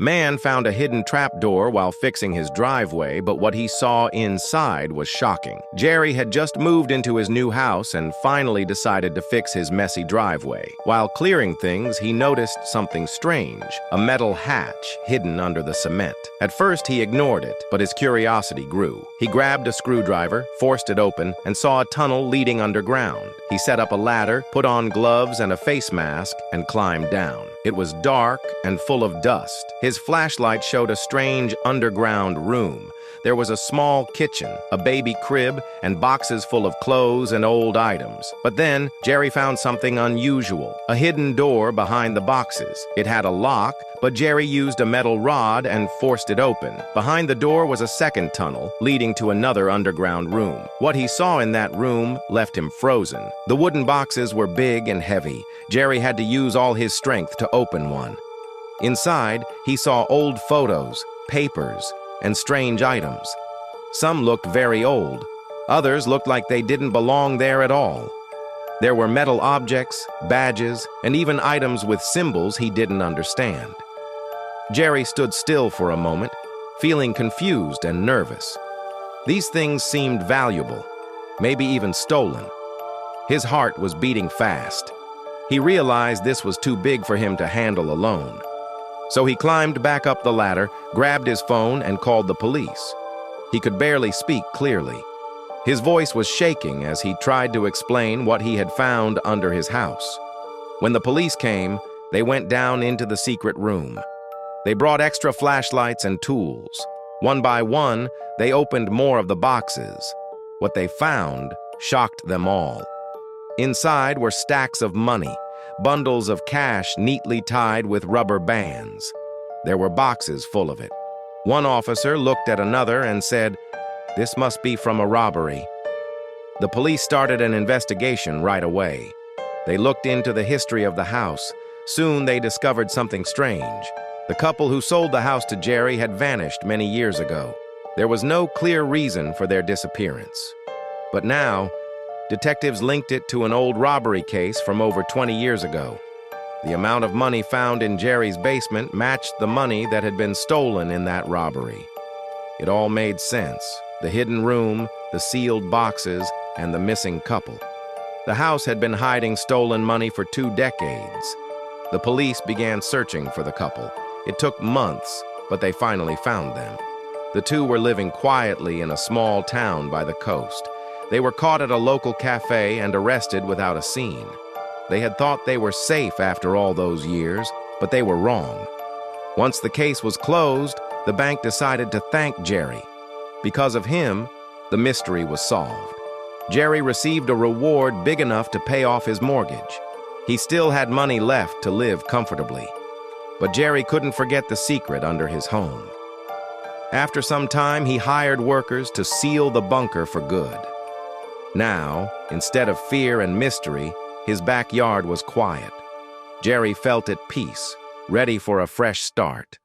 Man found a hidden trapdoor while fixing his driveway, but what he saw inside was shocking. Jerry had just moved into his new house and finally decided to fix his messy driveway. While clearing things, he noticed something strange, a metal hatch hidden under the cement. At first, he ignored it, but his curiosity grew. He grabbed a screwdriver, forced it open, and saw a tunnel leading underground. He set up a ladder, put on gloves and a face mask, and climbed down. It was dark and full of dust. His flashlight showed a strange underground room. There was a small kitchen, a baby crib, and boxes full of clothes and old items. But then, Jerry found something unusual, a hidden door behind the boxes. It had a lock, but Jerry used a metal rod and forced it open. Behind the door was a second tunnel, leading to another underground room. What he saw in that room left him frozen. The wooden boxes were big and heavy. Jerry had to use all his strength to open one. Inside, he saw old photos, papers, and strange items. Some looked very old. Others looked like they didn't belong there at all. There were metal objects, badges, and even items with symbols he didn't understand. Jerry stood still for a moment, feeling confused and nervous. These things seemed valuable, maybe even stolen. His heart was beating fast. He realized this was too big for him to handle alone. So he climbed back up the ladder, grabbed his phone, and called the police. He could barely speak clearly. His voice was shaking as he tried to explain what he had found under his house. When the police came, they went down into the secret room. They brought extra flashlights and tools. One by one, they opened more of the boxes. What they found shocked them all. Inside were stacks of money, bundles of cash neatly tied with rubber bands. There were boxes full of it. One officer looked at another and said, "This must be from a robbery." The police started an investigation right away. They looked into the history of the house. Soon they discovered something strange. The couple who sold the house to Jerry had vanished many years ago. There was no clear reason for their disappearance. But now, detectives linked it to an old robbery case from over 20 years ago. The amount of money found in Jerry's basement matched the money that had been stolen in that robbery. It all made sense. The hidden room, the sealed boxes, and the missing couple. The house had been hiding stolen money for 2 decades. The police began searching for the couple. It took months, but they finally found them. The two were living quietly in a small town by the coast. They were caught at a local cafe and arrested without a scene. They had thought they were safe after all those years, but they were wrong. Once the case was closed, the bank decided to thank Jerry. Because of him, the mystery was solved. Jerry received a reward big enough to pay off his mortgage. He still had money left to live comfortably. But Jerry couldn't forget the secret under his home. After some time, he hired workers to seal the bunker for good. Now, instead of fear and mystery, his backyard was quiet. Jerry felt at peace, ready for a fresh start.